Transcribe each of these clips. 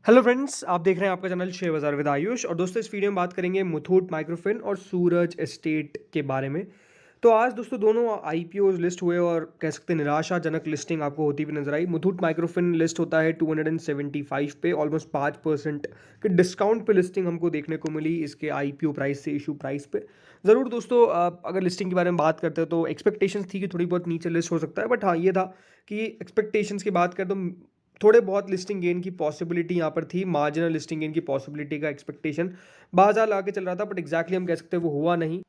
Hello friends, आप देख रहे हैं आपका चैनल शेयर बाजार विद आयुष। और दोस्तों, इस वीडियो में बात करेंगे मुथूट माइक्रोफिन और सूरज एस्टेट के बारे में। तो आज दोस्तों दोनों आईपीओ लिस्ट हुए और कह सकते हैं निराशाजनक लिस्टिंग आपको होती भी नजर आई। मुथूट माइक्रोफिन लिस्ट होता है 275 पे, ऑलमोस्ट 5% के डिस्काउंट पे लिस्टिंग हमको देखने को मिली इसके आईपीओ प्राइस से इशू प्राइस पे। ज़रूर दोस्तों, अगर लिस्टिंग के बारे में बात करते हैं तो एक्सपेक्टेशंस थी कि थोड़ी बहुत नीचे लिस्ट हो सकता है, बट हाँ ये था कि एक्सपेक्टेशंस की बात करें तो थोड़े बहुत लिस्टिंग गेन की पॉसिबिलिटी यहाँ पर थी, मार्जिनल लिस्टिंग गेन की पॉसिबिलिटी का एक्सपेक्टेशन बाजार लाके चल रहा था, बट एग्जैक्टली हम कह सकते हैं वो हुआ नहीं।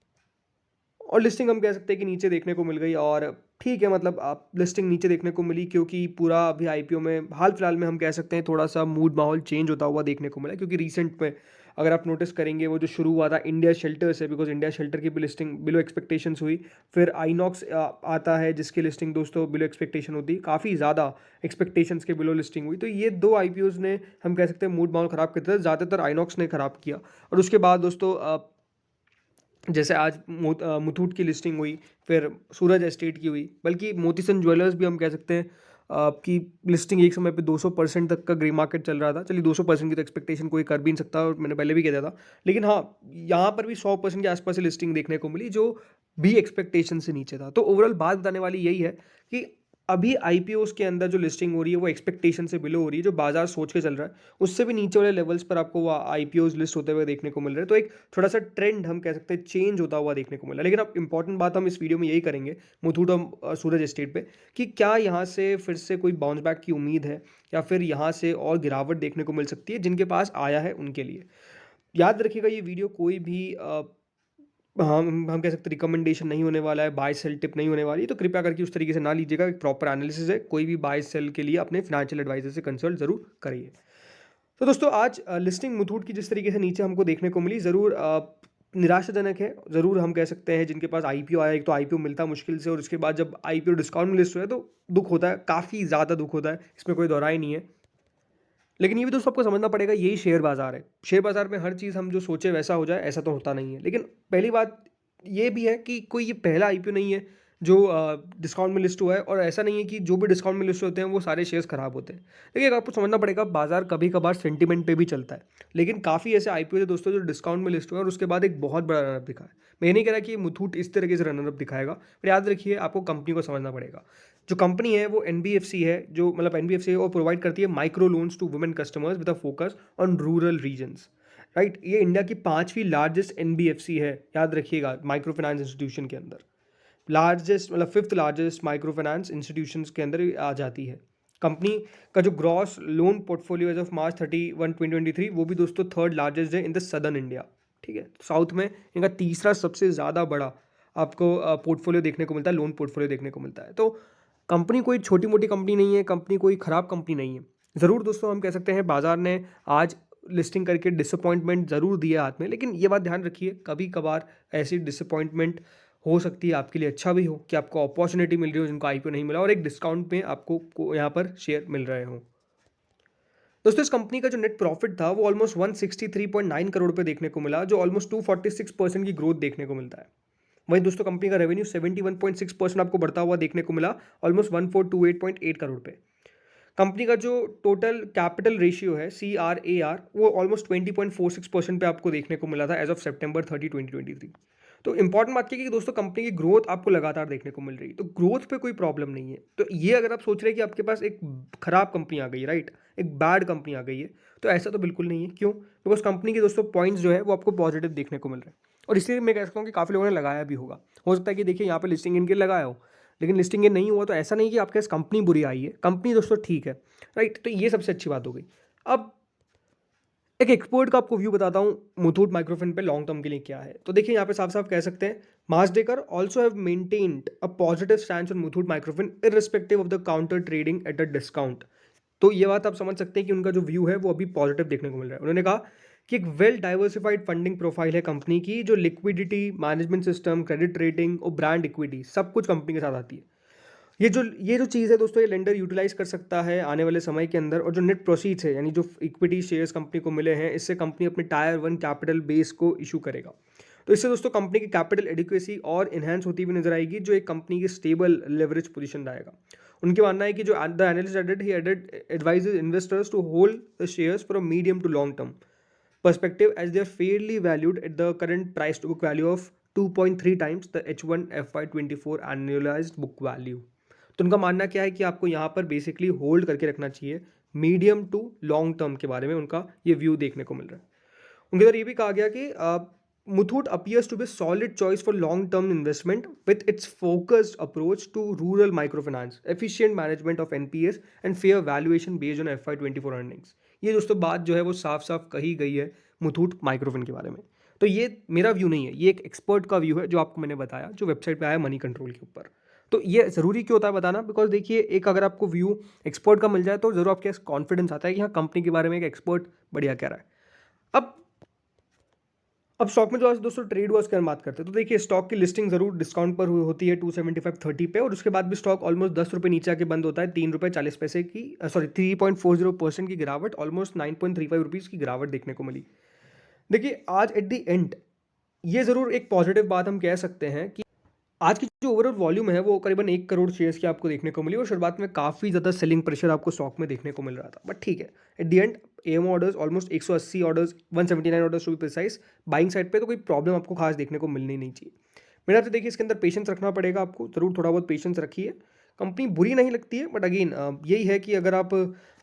और लिस्टिंग हम कह सकते हैं कि नीचे देखने को मिल गई। और ठीक है, मतलब आप लिस्टिंग नीचे देखने को मिली क्योंकि पूरा अभी आईपीओ में हाल फिलहाल में हम कह सकते हैं थोड़ा सा मूड माहौल चेंज होता हुआ देखने को मिला, क्योंकि रिसेंट में अगर आप नोटिस करेंगे वो जो शुरू हुआ था इंडिया शेल्टर से, बिकॉज इंडिया शेल्टर की भी लिस्टिंग बिलो एक्सपेक्टेशंस हुई। फिर आइनॉक्स आता है जिसकी लिस्टिंग दोस्तों बिलो एक्सपेक्टेशन होती है, काफ़ी ज़्यादा एक्सपेक्टेशंस के बिलो लिस्टिंग हुई। तो ये दो आईपीओज ने हम कह सकते हैं मूड माहौल ख़राब करते थे, ज़्यादातर आइनॉक्स ने ख़राब किया। और उसके बाद दोस्तों जैसे आज मुथूट की लिस्टिंग हुई, फिर सूरज एस्टेट की हुई, बल्कि मोतीसन ज्वेलर्स भी हम कह सकते हैं कि लिस्टिंग एक समय पे 200% तक का ग्रे मार्केट चल रहा था। चलिए 200% की तो एक्सपेक्टेशन कोई कर भी नहीं सकता, और मैंने पहले भी कह दिया था। लेकिन हाँ, यहाँ पर भी 100% के आसपास से लिस्टिंग देखने को मिली, जो भी एक्सपेक्टेशन से नीचे था। तो ओवरऑल बात बताने वाली यही है कि अभी आईपीओस के अंदर जो लिस्टिंग हो रही है वो एक्सपेक्टेशन से बिलो हो रही है, जो बाजार सोच के चल रहा है उससे भी नीचे वाले लेवल्स पर आपको वो आईपीओस लिस्ट होते हुए देखने को मिल रहे हैं। तो एक थोड़ा सा ट्रेंड हम कह सकते हैं चेंज होता हुआ देखने को मिला। लेकिन अब इंपॉर्टेंट बात हम इस वीडियो में यही करेंगे मुथूट और सूरज एस्टेट पे, कि क्या यहाँ से फिर से कोई बाउंस बैक की उम्मीद है, या फिर यहाँ से और गिरावट देखने को मिल सकती है। जिनके पास आया है उनके लिए याद रखिएगा, ये वीडियो कोई भी हम कह सकते हैं रिकमेंडेशन नहीं होने वाला है, बाय सेल टिप नहीं होने वाली। तो कृपया करके उस तरीके से ना लीजिएगा। एक प्रॉपर एनालिसिस है, कोई भी बाय सेल के लिए अपने फाइनेंशियल एडवाइजर से कंसल्ट जरूर करिए। तो दोस्तों, आज लिस्टिंग मुथूट की जिस तरीके से नीचे हमको देखने को मिली, ज़रूर निराशाजनक है। ज़रूर हम कह सकते हैं जिनके पास आईपीओ आया, एक तो आईपीओ मिलता मुश्किल से, और उसके बाद जब आईपीओ डिस्काउंट में लिस्ट हुआ है तो दुख होता है, काफ़ी ज़्यादा दुख होता है, इसमें कोई दोहराई नहीं है। लेकिन ये भी दोस्तों आपको समझना पड़ेगा, यही शेयर बाजार है। शेयर बाजार में हर चीज़ हम जो सोचे वैसा हो जाए, ऐसा तो होता नहीं है। लेकिन पहली बात ये भी है कि कोई ये पहला आईपीओ नहीं है जो डिस्काउंट में लिस्ट हुआ है, और ऐसा नहीं है कि जो भी डिस्काउंट में लिस्ट होते हैं वो सारे शेयर्स खराब होते हैं। देखिए, आपको समझना पड़ेगा, बाजार कभी कभार सेंटीमेंट पे भी चलता है। लेकिन काफ़ी ऐसे आईपीओ थे दोस्तों जो डिस्काउंट में लिस्ट हुए और उसके बाद एक बहुत बड़ा रनअप दिखा है। मैं ये नहीं कह रहा कि मुथूट इस तरीके से रनअप दिखाएगा, पर याद रखिए आपको कंपनी को समझना पड़ेगा। जो कंपनी है वो एनबीएफसी है, जो मतलब एनबीएफसी है वो प्रोवाइड करती है micro loans to women customers with a focus on rural regions. Right, ये इंडिया की 5वीं लार्जेस्ट एनबीएफसी है, याद रखिएगा, माइक्रो फाइनेंस इंस्टीट्यूशन के अंदर। लार्जेस्ट मतलब 5th largest micro finance institutions के अंदर ये आ जाती है। कंपनी का जो gross loan portfolio as of March 31 2023 वो भी दोस्तों 3rd लार्जेस्ट है इन द सदर्न इंडिया। ठीक है, साउथ में इनका तीसरा सबसे ज़्यादा बड़ा आपको पोर्टफोलियो देखने को मिलता है, लोन पोर्टफोलियो देखने को मिलता है। तो कंपनी कोई छोटी मोटी कंपनी नहीं है, कंपनी कोई ख़राब कंपनी नहीं है। ज़रूर दोस्तों, हम कह सकते हैं बाजार ने आज लिस्टिंग करके डिसअपॉइंटमेंट ज़रूर दिया हाथ में, लेकिन ये बात ध्यान रखिए, कभी कभार ऐसी डिसअपॉइंटमेंट हो सकती है आपके लिए अच्छा भी हो कि आपको अपॉर्चुनिटी मिल रही हो जिनको आईपीओ नहीं मिला, और एक डिस्काउंट में आपको यहाँ पर शेयर मिल रहे हो। दोस्तों, इस कंपनी का जो नेट प्रॉफिट था वो ऑलमोस्ट 163.9 करोड़ पे देखने को मिला, जो ऑलमोस्ट 246% की ग्रोथ देखने को मिलता है। वहीं दोस्तों, कंपनी का रेवेन्यू 71.6% आपको बढ़ता हुआ देखने को मिला, ऑलमोस्ट 1428.8 करोड़ पे। कंपनी का जो टोटल कैपिटल रेशियो है CRAR वो ऑलमोस्ट 20.46% पे आपको देखने को मिला था एज ऑफ September 30 2023। तो इंपॉर्टेंट बात की कि दोस्तों कंपनी की ग्रोथ आपको लगातार देखने को मिल रही है, तो ग्रोथ पे कोई प्रॉब्लम नहीं है। तो ये अगर आप सोच रहे हैं कि आपके पास एक खराब कंपनी आ गई है, राइट, एक बैड कंपनी आ गई है, तो ऐसा तो बिल्कुल नहीं है। क्यों? बिकॉज कंपनी के दोस्तों पॉइंट्स जो है वो आपको पॉजिटिव देखने को मिल रहे हैं, और इसलिए मैं कह सकता हूँ कि काफ़ी लोगों ने लगाया भी होगा। हो सकता है कि देखिए यहाँ पे लिस्टिंग इनके लगाया हो, लेकिन लिस्टिंग ये नहीं हुआ, तो ऐसा नहीं कि आपके पास कंपनी बुरी आई है, कंपनी दोस्तों ठीक है। राइट, तो ये सबसे अच्छी बात हो गई। अब एक एक्सपर्ट का आपको व्यू बताता हूँ मुथूट माइक्रोफिन पे लॉन्ग टर्म के लिए क्या है। तो देखिए, यहाँ पे साफ साफ कह सकते हैं, मार्सडेकर also have maintained a positive stand on Muthoot Microfin irrespective of the counter trading at a discount. तो ये बात आप समझ सकते हैं कि उनका जो व्यू है वो अभी पॉजिटिव देखने को मिल रहा है। उन्होंने कहा कि एक वेल डाइवर्सिफाइड फंडिंग प्रोफाइल है कंपनी की, जो liquidity management system, credit rating और ब्रांड इक्विटी सब कुछ कंपनी के साथ आती है। ये जो चीज़ है दोस्तों, ये लेंडर यूटिलाइज कर सकता है आने वाले समय के अंदर। और जो नेट प्रोसीड्स है, यानी जो इक्विटी शेयर्स कंपनी को मिले हैं, इससे कंपनी अपने टायर 1 कैपिटल बेस को इशू करेगा। तो इससे दोस्तों कंपनी की कैपिटल एडिक्वेसी और इन्हेंस होती हुई नजर आएगी, जो एक कंपनी की स्टेबल लेवरेज पोजीशन रहेगा। उनके मानना है कि जो द एनालिस्ट एडेड ही added advises investors to hold the shares for a medium to long term perspective as they are fairly valued at the current price to book value of 2.3 times the H1 FY24 annualized book value। तो उनका मानना क्या है कि आपको यहाँ पर basically hold करके रखना चाहिए मीडियम टू लॉन्ग टर्म के बारे में उनका ये व्यू देखने को मिल रहा है। उनके द्वारा ये भी कहा गया कि Muthoot appears to be a solid choice for long-term investment with its focused approach to rural microfinance, efficient management of NPS and fair valuation based on FY24 earnings। ये दोस्तों बात जो है वो साफ साफ कही गई है मुथूट माइक्रोफिन के बारे में। तो ये मेरा व्यू नहीं है, ये एक एक्सपर्ट का व्यू है जो आपको मैंने बताया, जो वेबसाइट पे आया मनी कंट्रोल के ऊपर। तो ये ज़रूरी क्यों होता है बताना, बिकॉज देखिए एक अगर आपको व्यू एक्सपर्ट का मिल जाए तो ज़रूर आपके कॉन्फिडेंस आता है कि हाँ कंपनी के बारे में एक एक्सपर्ट बढ़िया कह रहा है। अब स्टॉक में जो आज दोस्तों ट्रेड वॉच की बात करते हैं तो देखिए स्टॉक की लिस्टिंग जरूर डिस्काउंट पर होती है 275.30 पे, और उसके बाद भी स्टॉक ऑलमोस्ट 10 रुपये नीचे आके बंद होता है, 3 रुपये 40 पैसे की 3.40% की गिरावट, ऑलमोस्ट 9.35 रुपीज़ की गिरावट देखने को मिली। देखिए आज एट द एंड ये ज़रूर एक पॉजिटिव बात हम कह सकते हैं कि आज की जो ओवरऑल वॉल्यूम है वो करीबन 1 करोड़ शेयर्स की आपको देखने को मिली, और शुरुआत में काफ़ी ज़्यादा सेलिंग प्रेशर आपको स्टॉक में देखने को मिल रहा था, बट ठीक है at the end M orders almost 180 orders 179 orders to be precise buying side पे, तो कोई प्रॉब्लम आपको खास देखने को मिलनी नहीं चाहिए। मेरा तो देखिए इसके अंदर पेशेंस रखना पड़ेगा आपको, ज़रूर थोड़ा बहुत पेशेंस रखिए। कंपनी बुरी नहीं लगती है, बट अगेन यही है कि अगर आप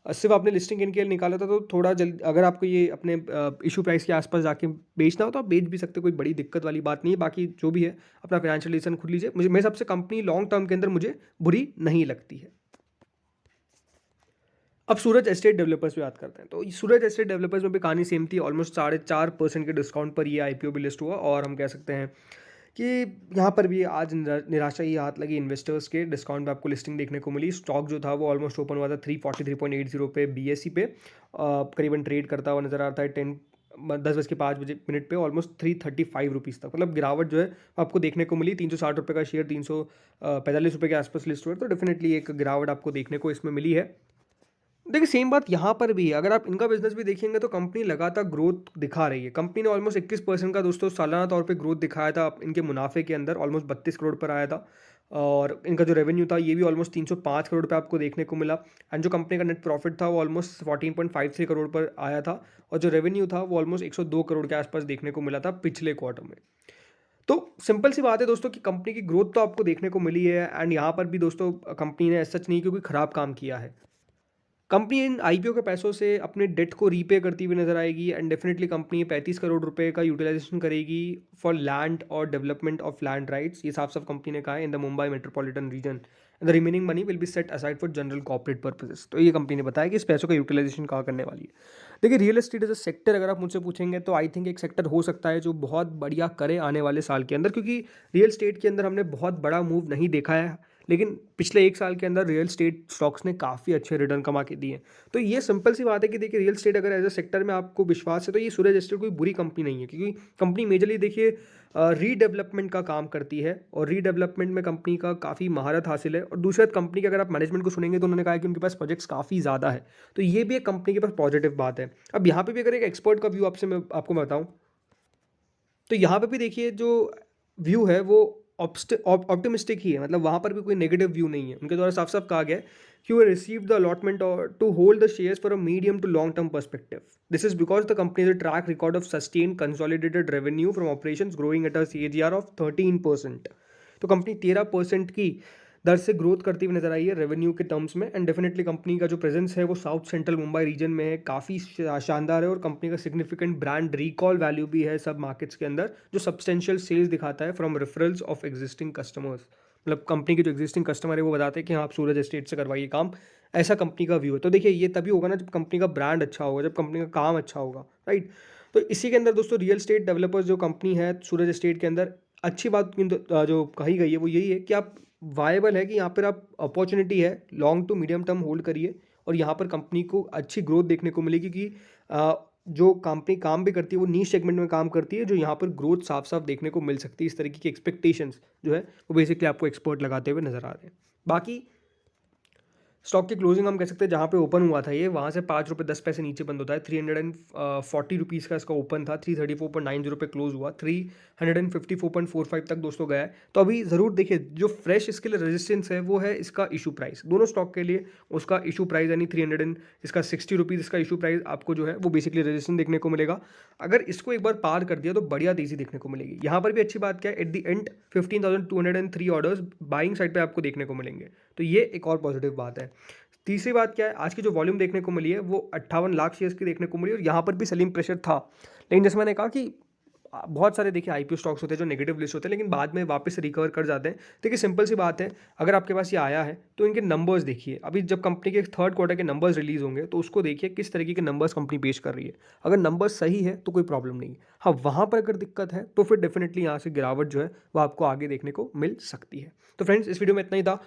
सिर्फ आपने लिस्टिंग इनके लिए निकाला था तो थोड़ा जल्द अगर आपको ये अपने इशू प्राइस के आसपास जाके बेचना हो तो आप बेच भी सकते हो, कोई बड़ी दिक्कत वाली बात नहीं है। बाकी जो भी है अपना फाइनेंशियल डिसीजन खुद लीजिए। मुझे मेरे हिसाब से कंपनी लॉन्ग टर्म के अंदर मुझे बुरी नहीं लगती है। अब सूरज एस्टेट डेवलपर्स पे बात करते हैं, तो सूरज एस्टेट डेवलपर्स में भी कहानी सेम थी, ऑलमोस्ट 4.5% के डिस्काउंट पर ये आईपीओ भी लिस्ट हुआ, और हम कह सकते हैं कि यहाँ पर भी आज निराशा ही हाथ लगी इन्वेस्टर्स के, डिस्काउंट पे आपको लिस्टिंग देखने को मिली। स्टॉक जो था वो ऑलमोस्ट ओपन हुआ था 343.80 पे बीएसई पे, करीबन ट्रेड करता हुआ नजर आता है 10:05 पे ऑलमोस्ट 335 रुपीज़ तक, मतलब गिरावट जो है आपको देखने को मिली। 360 रुपये का शेयर 345 रुपये के आसपास लिस्ट हुआ, तो डेफिनेटली एक गिरावट आपको देखने को इसमें मिली है। देखिए सेम बात यहाँ पर भी है, अगर आप इनका बिजनेस भी देखेंगे तो कंपनी लगातार ग्रोथ दिखा रही है। कंपनी ने ऑलमोस्ट 21% का दोस्तों सालाना तौर पे ग्रोथ दिखाया था इनके मुनाफे के अंदर, ऑलमोस्ट 32 करोड़ पर आया था, और इनका जो रेवेन्यू था ये भी ऑलमोस्ट 305 करोड़ पे आपको देखने को मिला। एंड जो कंपनी का नेट प्रॉफिट था वो ऑलमोस्ट 14.53 करोड़ पर आया था, और जो रेवेन्यू था वो ऑलमोस्ट 102 करोड़ के आसपास देखने को मिला था पिछले क्वार्टर में। तो सिंपल सी बात है दोस्तों कि कंपनी की ग्रोथ तो आपको देखने को मिली है, एंड यहाँ पर भी दोस्तों कंपनी ने सच नहीं क्योंकि ख़राब काम किया है। कंपनी इन आईपीओ के पैसों से अपने डेट को रीपे करती हुई नजर आएगी, एंड डेफिनेटली कंपनी 35 करोड़ रुपए का यूटिलाइजेशन करेगी फॉर लैंड और डेवलपमेंट ऑफ लैंड राइट्स, ये साफ साफ कंपनी ने कहा है, in the Mumbai metropolitan region. The remaining money will be set aside for general corporate purposes. तो ये कंपनी ने बताया कि इस पैसों का यूटिलाइजेशन कहाँ करने वाली है। देखिए real estate as a sector अगर आप मुझसे पूछेंगे तो आई थिंक एक सेक्टर हो सकता है जो बहुत बढ़िया करे आने वाले साल के अंदर, क्योंकि रियल एस्टेट के अंदर हमने बहुत बड़ा मूव नहीं देखा है, लेकिन पिछले 1 साल के अंदर रियल स्टेट स्टॉक्स ने काफ़ी अच्छे रिटर्न कमा के दिए। तो ये सिंपल सी बात है कि देखिए रियल स्टेट अगर एज अ सेक्टर में आपको विश्वास है तो ये सूरज एस्टेट कोई बुरी कंपनी नहीं है, क्योंकि कंपनी मेजरली देखिए रीडेवलपमेंट का काम करती है, और रीडेवलपमेंट में कंपनी का काफ़ी महारत हासिल है। और दूसरी कंपनी के अगर आप मैनेजमेंट को सुनेंगे तो उन्होंने कहा कि उनके पास प्रोजेक्ट्स काफ़ी ज़्यादा है, तो ये भी एक कंपनी के पास पॉजिटिव बात है। अब यहाँ पे भी अगर एक एक्सपर्ट का व्यू आपको मैं बताऊँ तो यहाँ पे भी देखिए जो व्यू है वो ऑप्टिमिस्टिक ही है, मतलब वहाँ पर भी कोई नेगेटिव व्यू नहीं है। उनके द्वारा साफ साफ कहा गया है कि वो receive the allotment to hold the shares for a medium to long term perspective. This is because the company is a track record of sustain consolidated revenue from operations growing at a CAGR of 13%। तो company 13% की दर से growth करती हुई नजर आई है revenue के terms में, and definitely company का जो प्रेजेंस है वो साउथ सेंट्रल मुंबई रीजन में है, काफ़ी शानदार है, और कंपनी का सिग्निफिकेंट ब्रांड रिकॉल वैल्यू भी है सब मार्केट्स के अंदर, जो सब्सटेंशियल सेल्स दिखाता है from referrals of existing customers. मतलब कंपनी के जो एग्जिस्टिंग कस्टमर है वो बताते हैं कि हाँ आप सूरज एस्टेट से करवाइए काम, ऐसा कंपनी का व्यू है। तो देखिए ये तभी होगा ना जब कंपनी का ब्रांड अच्छा होगा, जब कंपनी का काम अच्छा होगा, राइट। तो इसी के अंदर दोस्तों रियल स्टेट डेवलपर्स जो कंपनी है सूरज एस्टेट के अंदर, अच्छी बात जो कही गई है वो यही है कि आप वायबल है कि यहाँ पर आप अपॉर्चुनिटी है long to medium term hold करिए, और यहाँ पर कंपनी को अच्छी ग्रोथ देखने को मिलेगी, क्योंकि जो कंपनी काम भी करती है वो नीश सेगमेंट में काम करती है, जो यहाँ पर ग्रोथ साफ साफ देखने को मिल सकती है। इस तरीके की एक्सपेक्टेशंस जो है वो बेसिकली आपको एक्सपर्ट लगाते हुए नजर आ रहे हैं। बाकी स्टॉक की क्लोजिंग हम कह सकते हैं जहाँ पे ओपन हुआ था ये, वहाँ से 5 रुपये 10 पैसे नीचे बंद होता है। 340 रुपीज़ का इसका ओपन था, 334.90 पे क्लोज हुआ, 354.45 तक दोस्तों गया है। तो अभी ज़रूर देखिए, जो फ्रेश इसके लिए रेजिस्टेंस है वो है इसका इशू प्राइस। दोनों स्टॉक के लिए उसका इशू प्राइस यानी 360 रुपीज़ इसका इशू प्राइस आपको जो है वो बेसिकली रेजिस्टेंस देखने को मिलेगा। अगर इसको एक बार पार कर दिया तो बढ़िया तेज़ी देखने को मिलेगी। यहाँ पर भी अच्छी बात क्या है, at the and 15,203 orders buying side पे आपको देखने को मिलेंगे, तो ये एक और पॉजिटिव बात है। तीसरी बात क्या है, आज की जो वॉल्यूम देखने को मिली है वो 58 लाख शेयर्स की देखने को मिली, और यहाँ पर भी सेलिंग प्रेशर था। लेकिन जैसे मैंने कहा कि बहुत सारे देखिए आईपीओ स्टॉक्स होते हैं जो नेगेटिव लिस्ट होते हैं, लेकिन बाद में वापस से रिकवर कर जाते हैं। देखिए सिंपल सी बात है, अगर आपके पास ये आया है तो इनके नंबर्स देखिए। अभी जब कंपनी के थर्ड क्वार्टर के नंबर्स रिलीज होंगे तो उसको देखिए किस तरीके के नंबर्स कंपनी पेश कर रही है। अगर नंबर्स सही है तो कोई प्रॉब्लम नहीं है। हाँ, वहाँ पर अगर दिक्कत है तो फिर डेफिनेटली यहाँ से गिरावट जो है वो आपको आगे देखने को मिल सकती है। तो फ्रेंड्स, इस वीडियो में इतना ही था।